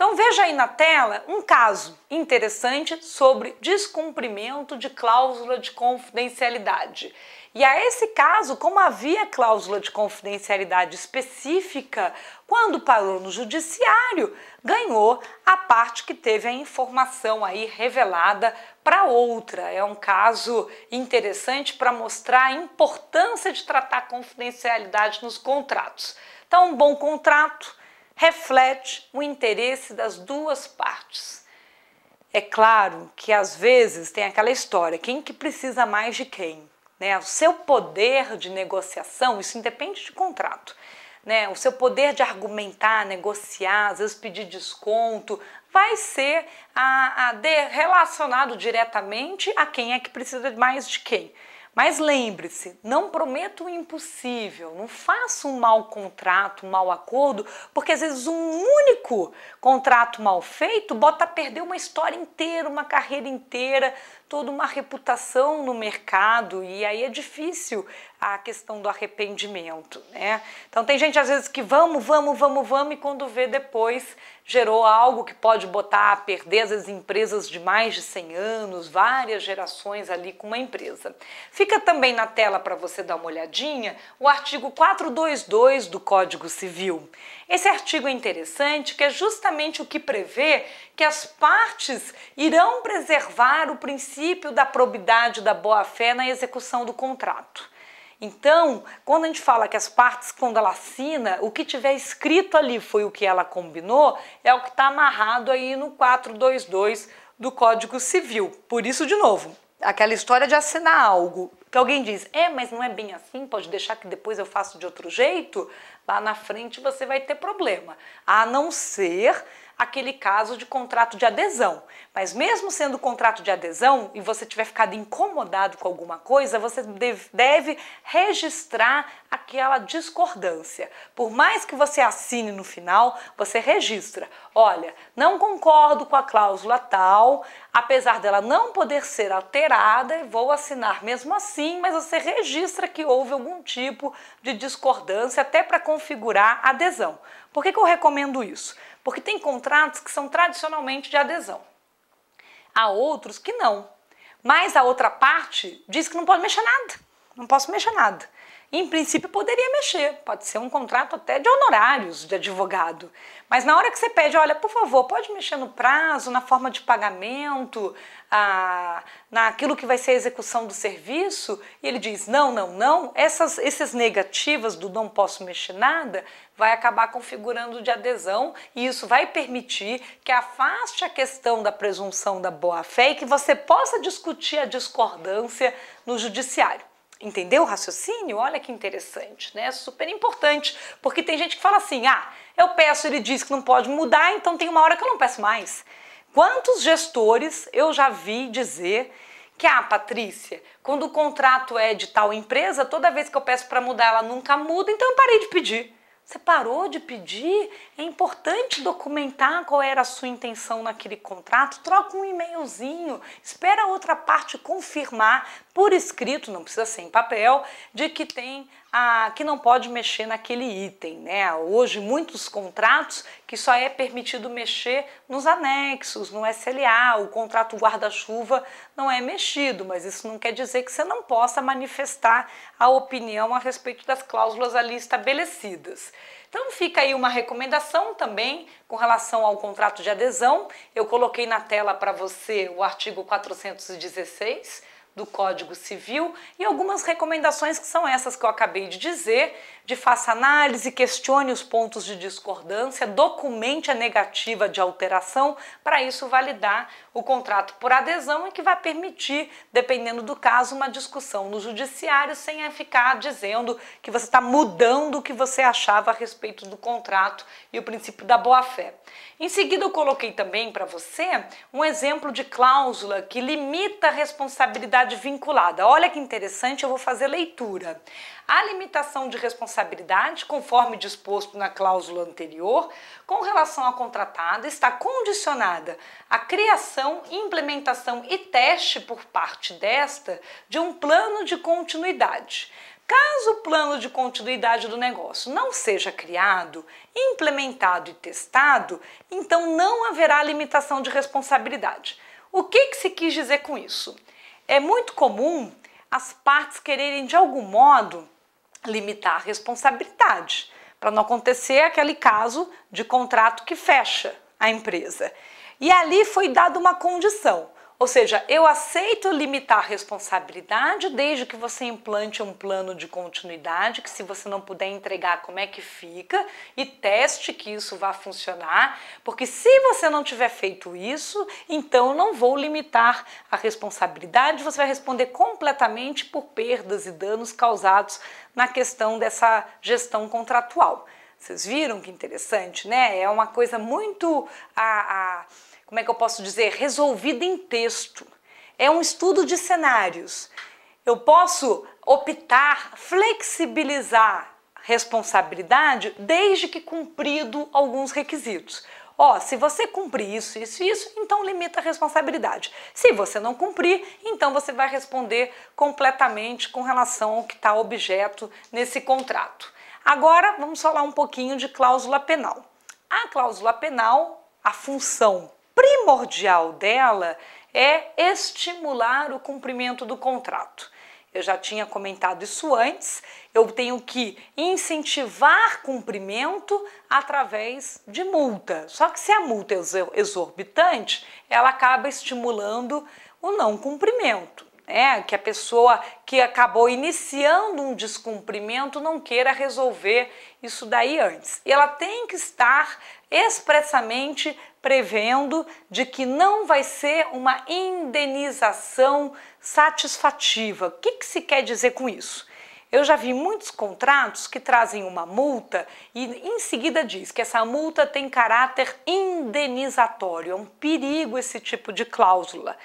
Então veja aí na tela um caso interessante sobre descumprimento de cláusula de confidencialidade. E a esse caso, como havia cláusula de confidencialidade específica, quando parou no judiciário, ganhou a parte que teve a informação aí revelada para outra. É um caso interessante para mostrar a importância de tratar a confidencialidade nos contratos. Então, um bom contrato reflete o interesse das duas partes. É claro que às vezes tem aquela história, quem que precisa mais de quem? Né? O seu poder de negociação, isso independe de contrato, né? O seu poder de argumentar, negociar, às vezes pedir desconto, vai ser relacionado diretamente a quem é que precisa mais de quem. Mas lembre-se, não prometa o impossível, não faça um mau contrato, um mau acordo, porque às vezes um único contrato mal feito bota a perder uma história inteira, uma carreira inteira, toda uma reputação no mercado, e aí é difícil a questão do arrependimento, né? Então tem gente às vezes que vamos, e quando vê depois gerou algo que pode botar a perder, às vezes, empresas de mais de 100 anos, várias gerações ali com uma empresa. Fica também na tela para você dar uma olhadinha o artigo 422 do Código Civil. Esse artigo é interessante, que é justamente o que prevê que as partes irão preservar o princípio da probidade da boa-fé na execução do contrato. Então, quando a gente fala que as partes, quando ela assina, o que tiver escrito ali foi o que ela combinou, é o que está amarrado aí no 422 do Código Civil. Por isso, de novo, aquela história de assinar algo, que alguém diz, mas não é bem assim, pode deixar que depois eu faço de outro jeito, lá na frente você vai ter problema, a não ser aquele caso de contrato de adesão. Mas mesmo sendo contrato de adesão e você tiver ficado incomodado com alguma coisa, você deve registrar aquela discordância. Por mais que você assine no final, você registra. Olha, não concordo com a cláusula tal, apesar dela não poder ser alterada, vou assinar mesmo assim, mas você registra que houve algum tipo de discordância até para configurar a adesão. Por que eu recomendo isso? Porque tem contratos que são tradicionalmente de adesão. Há outros que não. Mas a outra parte diz que não pode mexer nada. Não posso mexer nada. Em princípio poderia mexer. Pode ser um contrato até de honorários de advogado. Mas na hora que você pede, olha, por favor, pode mexer no prazo, na forma de pagamento, naquilo que vai ser a execução do serviço, e ele diz não, esses negativas do não posso mexer nada, vai acabar configurando de adesão e isso vai permitir que afaste a questão da presunção da boa-fé e que você possa discutir a discordância no judiciário. Entendeu o raciocínio? Olha que interessante, né? Super importante, porque tem gente que fala assim, eu peço, ele diz que não pode mudar, então tem uma hora que eu não peço mais. Quantos gestores eu já vi dizer que, Patrícia, quando o contrato é de tal empresa, toda vez que eu peço para mudar, ela nunca muda, então eu parei de pedir. Você parou de pedir? É importante documentar qual era a sua intenção naquele contrato, troca um e-mailzinho, espera a outra parte confirmar por escrito, não precisa ser em papel, de que que não pode mexer naquele item, né? Hoje muitos contratos que só é permitido mexer nos anexos, no SLA, o contrato guarda-chuva não é mexido, mas isso não quer dizer que você não possa manifestar a opinião a respeito das cláusulas ali estabelecidas. Então fica aí uma recomendação também com relação ao contrato de adesão. Eu coloquei na tela para você o artigo 416 do Código Civil e algumas recomendações que são essas que eu acabei de dizer, de faça análise, questione os pontos de discordância, documente a negativa de alteração, para isso validar o contrato por adesão e que vai permitir, dependendo do caso, uma discussão no judiciário sem ficar dizendo que você está mudando o que você achava a respeito do contrato e o princípio da boa-fé. Em seguida eu coloquei também para você um exemplo de cláusula que limita a responsabilidade vinculada. Olha que interessante, eu vou fazer leitura. A limitação de responsabilidade, conforme disposto na cláusula anterior, com relação à contratada, está condicionada à criação, implementação e teste por parte desta de um plano de continuidade. Caso o plano de continuidade do negócio não seja criado, implementado e testado, então não haverá limitação de responsabilidade. O que se quis dizer com isso? É muito comum as partes quererem, de algum modo, limitar a responsabilidade, para não acontecer aquele caso de contrato que fecha a empresa. E ali foi dada uma condição, ou seja, eu aceito limitar a responsabilidade desde que você implante um plano de continuidade, que se você não puder entregar, como é que fica, e teste que isso vai funcionar, porque se você não tiver feito isso, então eu não vou limitar a responsabilidade, você vai responder completamente por perdas e danos causados na questão dessa gestão contratual. Vocês viram que interessante, né? É uma coisa muito, como é que eu posso dizer, resolvida em texto. É um estudo de cenários. Eu posso optar, flexibilizar responsabilidade desde que cumprido alguns requisitos. Ó, se você cumprir isso, então limita a responsabilidade. Se você não cumprir, então você vai responder completamente com relação ao que está objeto nesse contrato. Agora, vamos falar um pouquinho de cláusula penal. A cláusula penal, a função primordial dela é estimular o cumprimento do contrato. Eu já tinha comentado isso antes, eu tenho que incentivar cumprimento através de multa. Só que se a multa é exorbitante, ela acaba estimulando o não cumprimento. Que a pessoa que acabou iniciando um descumprimento não queira resolver isso daí antes. E ela tem que estar expressamente prevendo de que não vai ser uma indenização satisfativa. O que se quer dizer com isso? Eu já vi muitos contratos que trazem uma multa e em seguida diz que essa multa tem caráter indenizatório. É um perigo esse tipo de cláusula.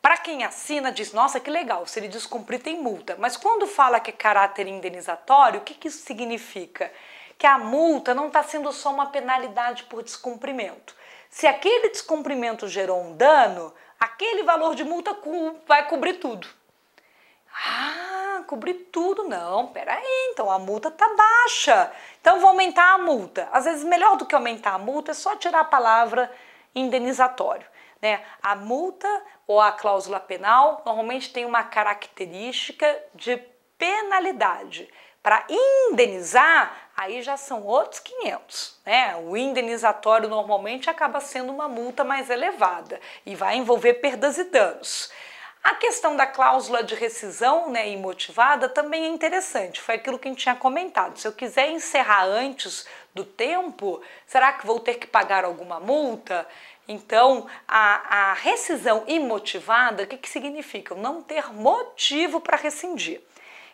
Para quem assina, diz, nossa, que legal, se ele descumprir tem multa. Mas quando fala que é caráter indenizatório, o que isso significa? Que a multa não está sendo só uma penalidade por descumprimento. Se aquele descumprimento gerou um dano, aquele valor de multa vai cobrir tudo. Ah, cobrir tudo? Não, peraí, então a multa está baixa. Então vou aumentar a multa. Às vezes, melhor do que aumentar a multa é só tirar a palavra indenizatório. A multa ou a cláusula penal normalmente tem uma característica de penalidade. Para indenizar, aí já são outros 500. O indenizatório normalmente acaba sendo uma multa mais elevada e vai envolver perdas e danos. A questão da cláusula de rescisão imotivada também é interessante, foi aquilo que a gente tinha comentado. Se eu quiser encerrar antes do tempo, será que vou ter que pagar alguma multa? Então, a rescisão imotivada, o que significa? Não ter motivo para rescindir.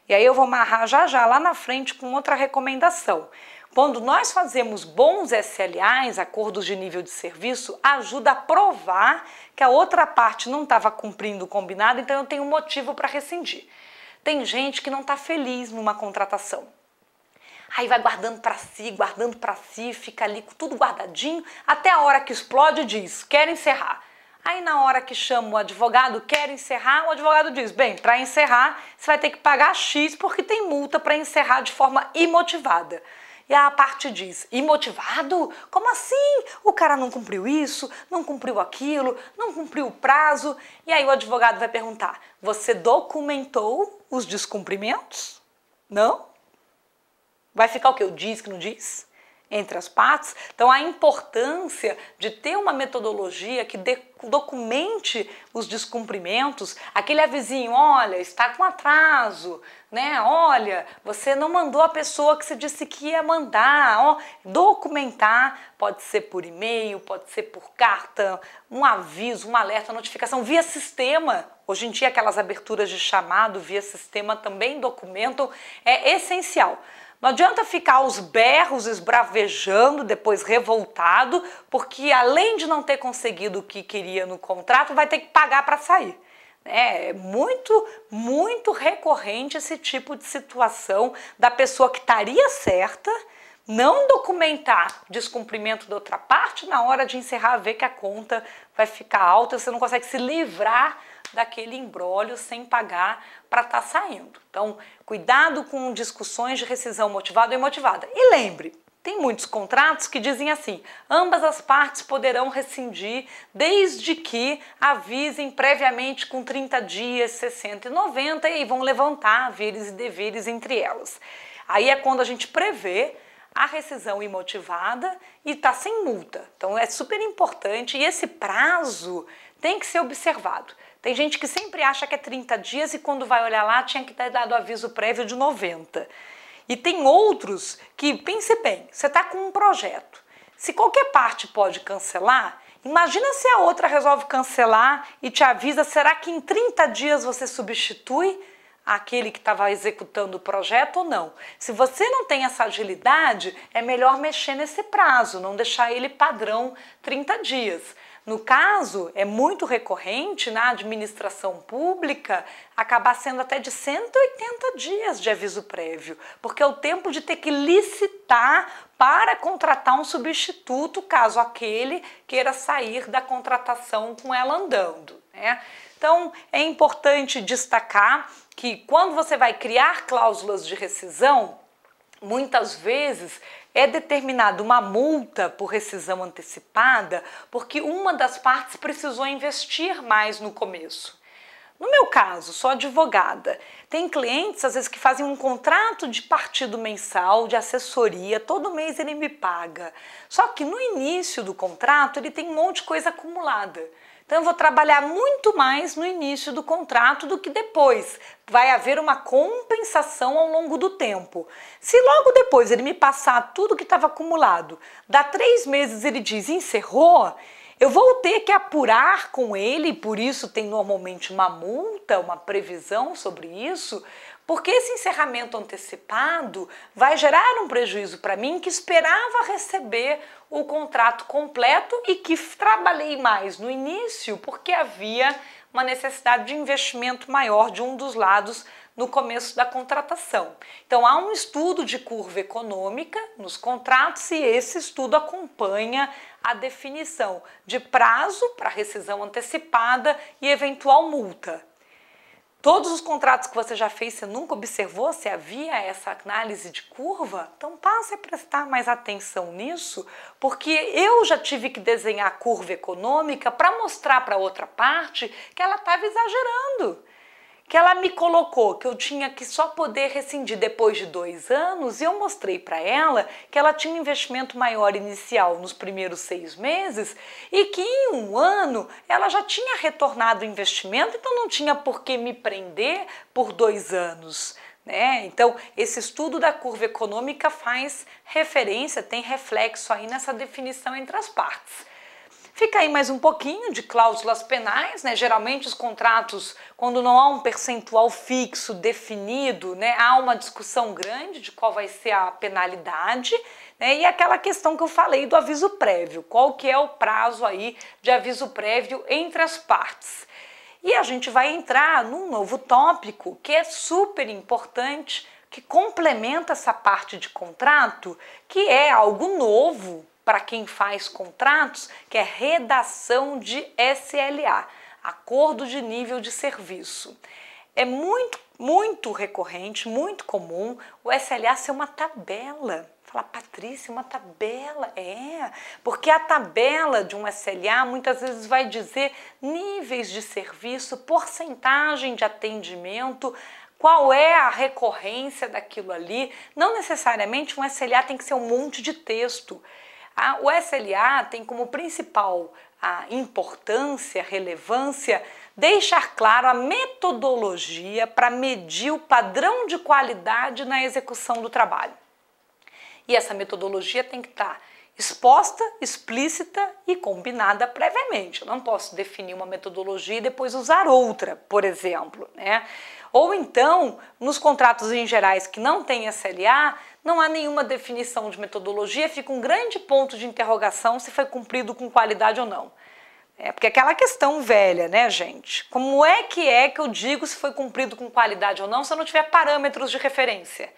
E aí eu vou amarrar já lá na frente com outra recomendação. Quando nós fazemos bons SLAs, acordos de nível de serviço, ajuda a provar que a outra parte não estava cumprindo o combinado, então eu tenho motivo para rescindir. Tem gente que não está feliz numa contratação. Aí vai guardando para si, fica ali com tudo guardadinho, até a hora que explode e diz, quero encerrar. Aí na hora que chama o advogado, quero encerrar, o advogado diz, bem, para encerrar você vai ter que pagar X porque tem multa para encerrar de forma imotivada. E a parte diz, imotivado? Como assim? O cara não cumpriu isso, não cumpriu aquilo, não cumpriu o prazo. E aí o advogado vai perguntar, você documentou os descumprimentos? Não? Vai ficar o que eu disse que não diz? Entre as partes. Então a importância de ter uma metodologia que documente os descumprimentos, aquele avisinho, olha, está com atraso, olha, você não mandou a pessoa que você disse que ia mandar, documentar, pode ser por e-mail, pode ser por carta, um aviso, um alerta, notificação via sistema. Hoje em dia aquelas aberturas de chamado via sistema também documentam, é essencial. Não adianta ficar aos berros, esbravejando, depois revoltado, porque além de não ter conseguido o que queria no contrato, vai ter que pagar para sair. É muito recorrente esse tipo de situação da pessoa que estaria certa, não documentar descumprimento da outra parte, na hora de encerrar, ver que a conta vai ficar alta, você não consegue se livrar daquele imbróglio sem pagar para estar saindo. Então, cuidado com discussões de rescisão motivada ou imotivada. E lembre, tem muitos contratos que dizem assim: ambas as partes poderão rescindir desde que avisem previamente com 30 dias, 60 e 90 e aí vão levantar haveres e deveres entre elas. Aí é quando a gente prevê a rescisão imotivada e está sem multa. Então é super importante e esse prazo tem que ser observado. Tem gente que sempre acha que é 30 dias e quando vai olhar lá tinha que ter dado aviso prévio de 90. E tem outros que, pense bem, você está com um projeto. Se qualquer parte pode cancelar, imagina se a outra resolve cancelar e te avisa, será que em 30 dias você substitui aquele que estava executando o projeto ou não? Se você não tem essa agilidade, é melhor mexer nesse prazo, não deixar ele padrão 30 dias. No caso, é muito recorrente na administração pública acabar sendo até de 180 dias de aviso prévio, porque é o tempo de ter que licitar para contratar um substituto, caso aquele queira sair da contratação com ela andando, né? Então, é importante destacar que quando você vai criar cláusulas de rescisão, muitas vezes é determinada uma multa por rescisão antecipada porque uma das partes precisou investir mais no começo. No meu caso, sou advogada. Tem clientes, às vezes, que fazem um contrato de partido mensal, de assessoria, todo mês ele me paga. Só que no início do contrato ele tem um monte de coisa acumulada. Então eu vou trabalhar muito mais no início do contrato do que depois. Vai haver uma compensação ao longo do tempo. Se logo depois ele me passar tudo que estava acumulado, dá 3 meses ele diz encerrou, eu vou ter que apurar com ele, por isso tem normalmente uma multa, uma previsão sobre isso, porque esse encerramento antecipado vai gerar um prejuízo para mim que esperava receber o contrato completo e que trabalhei mais no início porque havia uma necessidade de investimento maior de um dos lados no começo da contratação. Então há um estudo de curva econômica nos contratos e esse estudo acompanha a definição de prazo para rescisão antecipada e eventual multa. Todos os contratos que você já fez, você nunca observou se havia essa análise de curva? Então passe a prestar mais atenção nisso, porque eu já tive que desenhar a curva econômica para mostrar para outra parte que ela estava exagerando. Que ela me colocou que eu tinha que só poder rescindir depois de 2 anos e eu mostrei para ela que ela tinha um investimento maior inicial nos primeiros 6 meses e que em 1 ano ela já tinha retornado o investimento, então não tinha por que me prender por 2 anos. Né? Então, esse estudo da curva econômica faz referência, tem reflexo aí nessa definição entre as partes. Fica aí mais um pouquinho de cláusulas penais, né? Geralmente os contratos, quando não há um percentual fixo definido, né, há uma discussão grande de qual vai ser a penalidade, né? E aquela questão que eu falei do aviso prévio, qual que é o prazo aí de aviso prévio entre as partes. E a gente vai entrar num novo tópico que é super importante, que complementa essa parte de contrato, que é algo novo para quem faz contratos, que é redação de SLA, Acordo de Nível de Serviço. É muito recorrente, muito comum o SLA ser uma tabela. Fala, Patrícia, uma tabela? É, porque a tabela de um SLA muitas vezes vai dizer níveis de serviço, porcentagem de atendimento, qual é a recorrência daquilo ali. Não necessariamente um SLA tem que ser um monte de texto. O SLA tem como principal importância, relevância, deixar claro a metodologia para medir o padrão de qualidade na execução do trabalho. E essa metodologia tem que estar exposta, explícita e combinada previamente. Eu não posso definir uma metodologia e depois usar outra, por exemplo, né? Ou então, nos contratos em gerais que não tem SLA, não há nenhuma definição de metodologia, fica um grande ponto de interrogação se foi cumprido com qualidade ou não. Porque aquela questão velha, né, gente? Como é que eu digo se foi cumprido com qualidade ou não se eu não tiver parâmetros de referência?